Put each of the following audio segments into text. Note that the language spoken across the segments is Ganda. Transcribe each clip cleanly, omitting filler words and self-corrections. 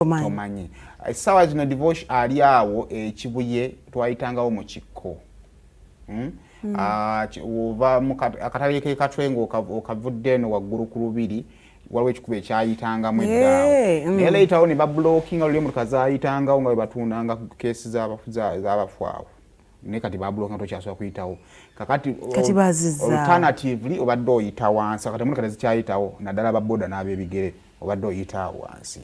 tomanyi sawa zino divorce ali awo ekibuye twayitangawo mu kikko uva akatale ke katwengo okavudde no waggulu ku lubiri waliwo ekikubo ekyayitangamu eddaawo naye leetawo ne bablockinga luli mu kazayitangawo nga batundanga keesi z'abafu awo ne kati bablockinga tokyasobola kuyitawo kakati alternatively obadde oyita wansi kati muli kati zikyayitawo naddala baboda n'ab'ebigere obadde oyitawo wansi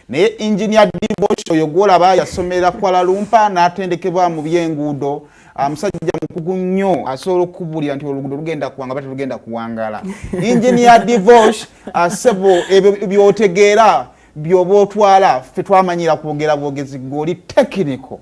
naye engineer divorce oyo gwolaba yasomera Kuala Lumpur n'atendekebwa mu byenguudo musajja mukugu nnyo asobola okukubulira nti oluguudo lugenda kuwanga bati lugenda kuwangala engineer divorce asebo ebyo byotegeera byoba otwala ffe twamanyira kwogera bwogezi goli technical.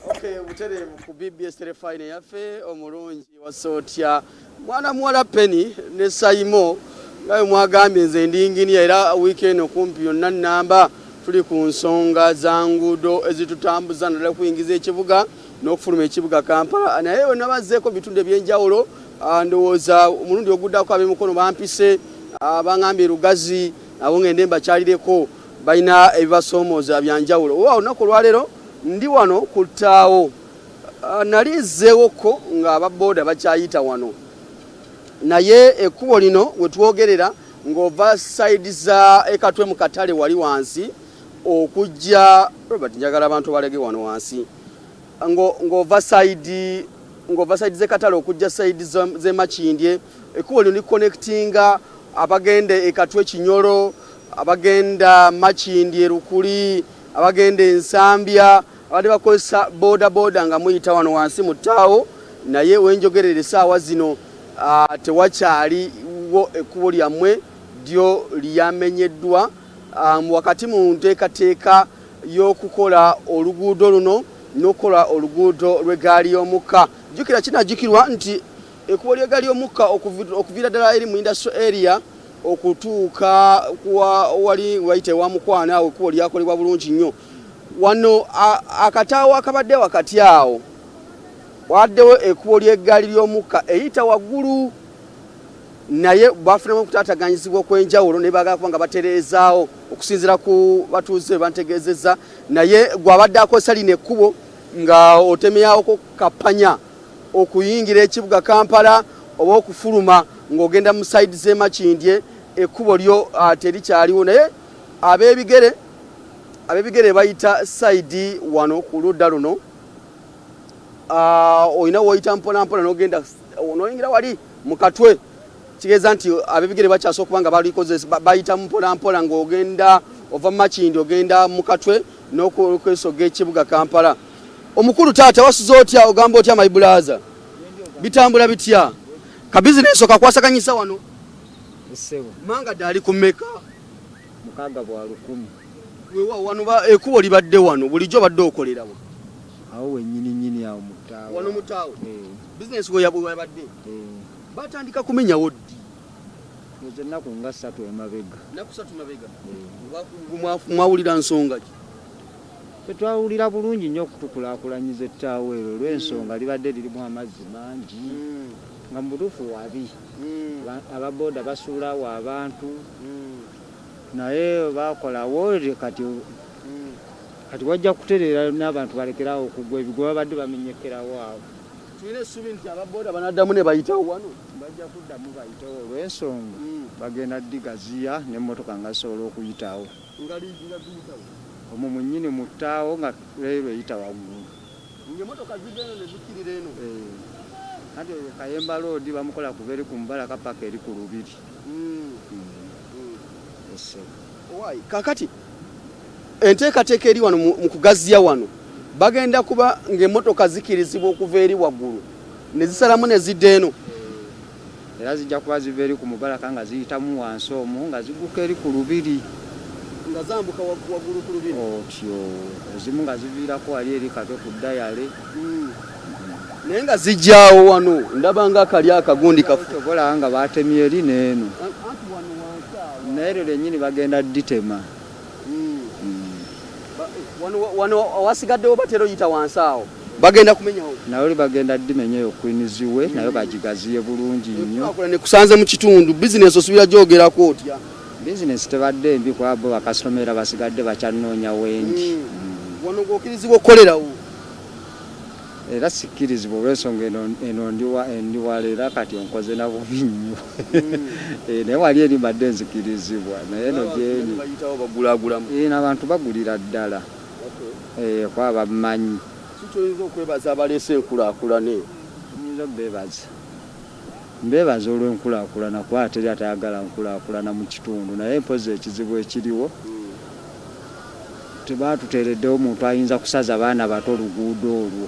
Okay, butere ku BBS Telefine yaffe omulungi wasotya mwana muwala Penny ne Saimo ngayo mwagambye nze ndingini era weekend okumpi yonna namba tuli ku nsonga za nguudo ezitutambuza nala kuyingiza ekibuga n'okufuluma ekibuga Kampala naye we nabazeeko bitundu ebyenjawulo ndowooza omulundi oguddako ab'emikono bampise bangambye Lugazi abo ngende mbakyalireko balina ebibasoomooza byanjawulo wa olunaku olwaleero ndi wano ku ttaawo nalizeewoko nga ababoda bakyayita wano naye ekkubo lino we twogerera ng'ova side za ekatwe mu katale wali wansi okujja Robert njagala abantu balege wano wansi ng'ova side z'ekatale okujja side z'Emakindye ekkubo lino connectinga abagende ekatwe Kinyolo abagenda Makindye Rukuli abagenda Ensambya abadde bakozesa boda nga muyita wano wansi mu ttaawo naye wenjogerera essaawa zino tewakyali wo ekkubo lyammwe lyo lyamenyeddwa wakati mu nteekateeka y'okukola oluguudo luno n'okukola oluguudo lw'eggaali y'omukka jjukira kinajjukirwa nti ekkubo ly'eggaali y'omukka okuviira ddala eri mu industrial area okutuuka wali wayite wa Mukwana awo ekkubo lyakolebwa bulungi nnyo wano akataawo akabadde wakati awo waddewo ekkubo ly'eggaali ly'omukka eyita waggulu naye bafunamu okutaataganyizibwa okwenjawulo ne baagala kuba nga batereezaawo okusinziira ku batuuze bantegeezezza naye gw'abadde akozesa lino ekkubo nga otemeyawoko kapanya okuyingira ekibuga Kampala oba okufuluma ng'ogenda mu sayidi z'Emakindye ekkubo lyo terikyaliwo naye ab'ebigere bayita sayidi wano ku ludda luno oyina woyita mpolampola n'oyingira wali mu katwe kitegeeza nti ab'ebigere bakyasobola okuba nga balikozesa bayita mpolampola ng'ogenda ova mu Makindye ogenda mu katwe n'okwesoga ekibuga Kampala. Omukulu taata wasuza otya ogamba otya maibulaza bitambula bitya ka bizinesi okakwasaganyisa wano Sebo manga dali kumeka mukaga bwa 10 wewa wano ekkubo libadde wano bulijjo badde okolerawo awo wennyini awo mutaawo wano mutaawo business go yabadde batandika kumenya woddi nze naku nga 3 emabega naku 3 mabega mwawulira nsonga ki twawulira bulungi nnyo okutukulaakulanyiza ettaawo ero lw'ensonga libadde lirimu amazzi mangi nga mutuufu wabi ababoda basuulawo abantu naye bakolawo kati wajja kutereera n'abantu balekerawo okugwa ebigwa babadde bamenyekerawo awo tulina essuubi nti ababoda banaddamu ne bayitawo wano bajja kuddamu bayitawo olw'ensonga bagenda digaziya n'emmotoka nga zisobola okuyitawo omwo mwennyini mu ttaawo nga leero eyita waggulu ng'emmotoka zigenda ne zikkirira eno ate Kayemba Road bamukola kuva eri ku Mubalaka paka eri ku Lubiri. Kakati enteekateeka eri wano mu kugaziya wano bagenda kuba ng'emmotoka zikirizibwa okuva eri waggulu ne zisalamu ne zidda eno era zijja kuba ziva eri ku Mubalaka nga ziyitamu wansi omwo nga ziguka eri ku Lubiri nga zambuka waggulu ku Lubiri otyo ezimu nga ziviirako wali eri Katwe ku Dayale naye nga zijjaawo wano ndaba nga akali akagundi kafutobola nga batemye eri n'eno naye lero lennyini bagenda ditema wano wasigaddewo batera oyita wansi awo bagenda kumenyawo naye oli bagenda dimenyeyo kwiniziwe nayo bagigaziye bulungi nnyo ne kusanze mu kitundu bizinesi osubira gyogerako otya business tebadde mbi kwa bo bakasomera basigadde bakyanoonya wendi wano g'okkirizibwa okukolerawo era sikkirizibwa olw'ensonga eno ndiwala era kati onkoze na bubi nnyo naye wali eri badde nzikirizibwa naye no gyeni n'abantu bagulira ddala kwaba mmanyi kikyoyinza okwebaza abaleese enkulaakulane nyinza mbebaza olw'enkulaakulana kuba teri atayagala nkulaakulana mu kitundu naye mpozi ekizibu ekiriwo tebatuteereddewo omuntu ayinza kusaza baana bato oluguudo olwo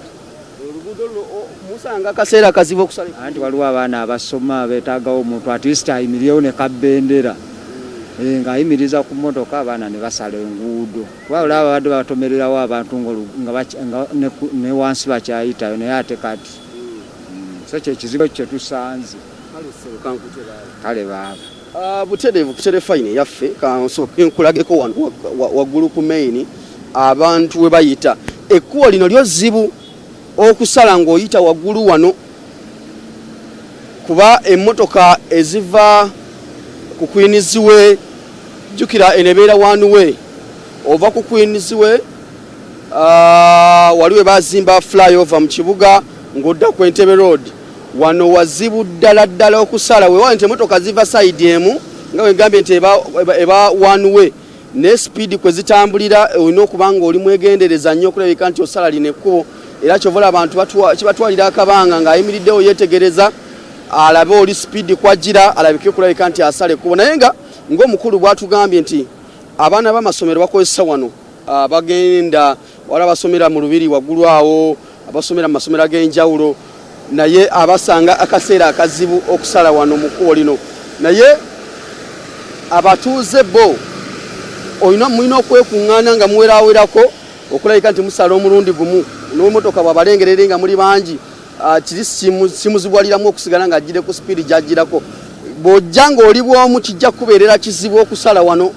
musanga akaseera akazibu okusala anti waliwo abaana abasoma beetaagawo omuntu at least ayimirirewo ne kabbendera ng'ayimiriza ku mmotoka abaana ne basala enguudo kuba olaba babadde batomererawo abantu ne wansi bakyayitayo naye ate kati so kyekizibu kyetusanze kale baaba butereevu ku terefayini yaffe kansooke nkulageko waggulu ku maini abantu we bayita ekkubo lino lyo zibu okusala ng'oyita waggulu wano kuba emmotoka eziva ku kwiniziwe jjukira enebeera wanuwe ova ku kwiniziwe waliwe bazimba flyover mu kibuga ng'odda ku Entebbe Road wano wazibu ddala okusala weewaawo nti emmotoka ziva sayidi emu nga wegambye nti eba wanuwe ne speed kwe zitambulira olina okuba nga oli mwegendereza nnyo okulabika nti osala lino ekkubo era kyovola abantu kibatwalira akabanga ng'ayimiriddewo yeetegereza alabe oli speed kwajjira alabike okulabika nti asala ekkubo naye ng'omukulu bw'atugambye nti abaana b'amasomero bakozesa wano bagenda wala basomera mu lubiri waggulu awo abasomera mu masomero ag'enjawulo naye abasanga akaseera akazibu okusala wano mu kkubo lino naye abatuuze bo mulina okwekuŋŋaana nga muweraawerako okulabika nti musala omulundi gumu n'emmotoka bw'abalengerere nga muli bangi kiri simuzibwaliramu okusigala ng'ajjire ku sipiidi gy'ajjirako bw'ojja ng'oli bw'omu kijja kubeerera kizibu okusala wano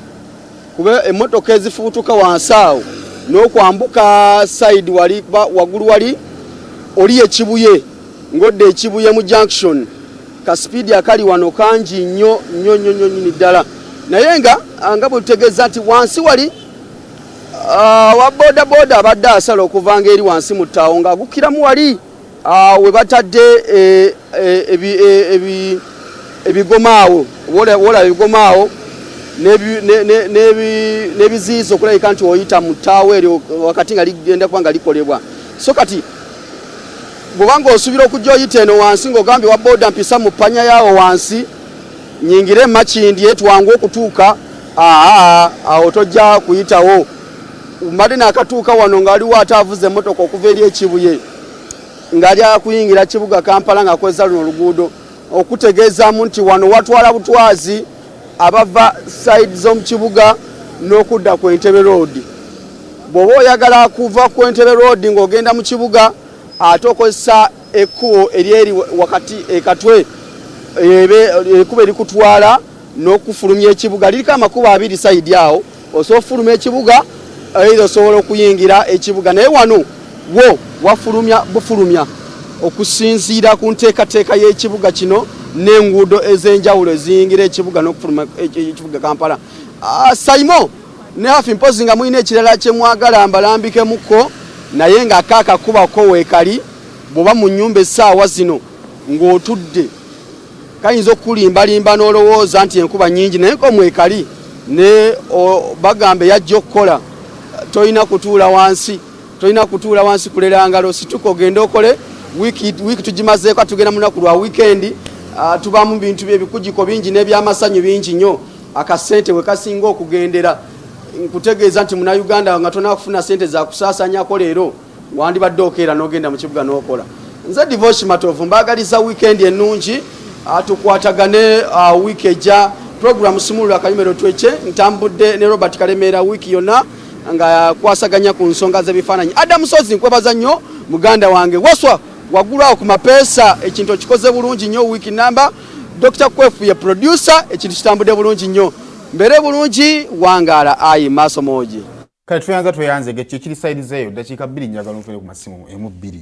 kuba emmotoka ezifubutuka wansi awo n'okwambuka sayidi wali waggulu wali oli ekibuye ng'odda ekibuye mu junction ka sipiidi akali wano kangi nnyo nyini ddala naye nga bwe tutegeeza nti wansi wali wa bodaboda abadde asala okuva ng'eri wansi mu ttaawo ng'agukiramu wali we batadde ebigomaawo olaba ebigomaawo n'ebiziizo okulabika nti oyita mu ttaawo eryo wakati nga ligenda kuba nga likolebwa so kati bw'obanga osubira okujja oyita eno wansi ng'ogambye wa boda mpisa mu ppanya yaawo wansi nyingire Makindi etwangu okutuuka awo tojja kuyitawo umadde n'akatuuka wano ng'aliwo ataavuze emmotoka okuva eri ekibuye ng'ali akuyingira kibuga Kampala ng'akozesa luno oluguudo okutegeezaamu nti wano watwala butwazi abava sayidi z'omu kibuga n'okudda ku Entebbe Road bw'oba oyagala kuva ku Entebbe Road ng'ogenda mu kibuga ate okozesa ekkubo eryeri wakati ekatwe ekkubo erikutwala n'okufulumya ekibuga liriko amakubo abiri sayidi awo osobola ofuluma ekibuga era osobola okuyingira ekibuga naye wano wo bufulumya okusinziira ku nteekateeka y'ekibuga kino n'enguudo ez'enjawulo eziyingira ekibuga n'okufuluma ekibuga Kampala Saimo ne hafi mpozi nga mulina ekirala kye mwagala mbalambikemukko naye ng'akaakakubako weekali bw'oba mu nnyumba essaawa zino ng'otudde kayinza okukulimbalimba n'olowooza nti enkuba nnyingi naye komwekali ne bagambe yajja okukola tolina kutuula wansi kulera ngalo situka ogende okole wiiki tugimazeeko tugenda mu lunaku lwa wiikendi tubamu bintu by'ebikujiko bingi n'ebyamasanyu bingi nnyo akasente we kasinga okugendera nkutegeeza nti Munnayuganda nga tona kufuna sente za kusaasanyako leero wandibadde okeera n'ogenda mu kibuga n'okola nze Divorce Matovu mbaagaliza wiikendi ennungi tukwatagane wiiki ejja program Sumulula Akanyumero Twekye ntambudde ne Robert Kalemeera wiiki yonna nga kwasaganya ku nsonga z'ebifaananyi Adam Sozi nkwebaza nnyo muganda wange waswa waggulu awo ku mapeesa ekintu okikoze bulungi nnyo wiiki namba Dr. Kwefu ye producer ekintu kitambudde bulungi nnyo mbere bulungi wangaala ayi maaso moji kale tuyanza tweyanze gekyo kiri side zeyo dakiika 2 njagala nfune ku masimu emu 2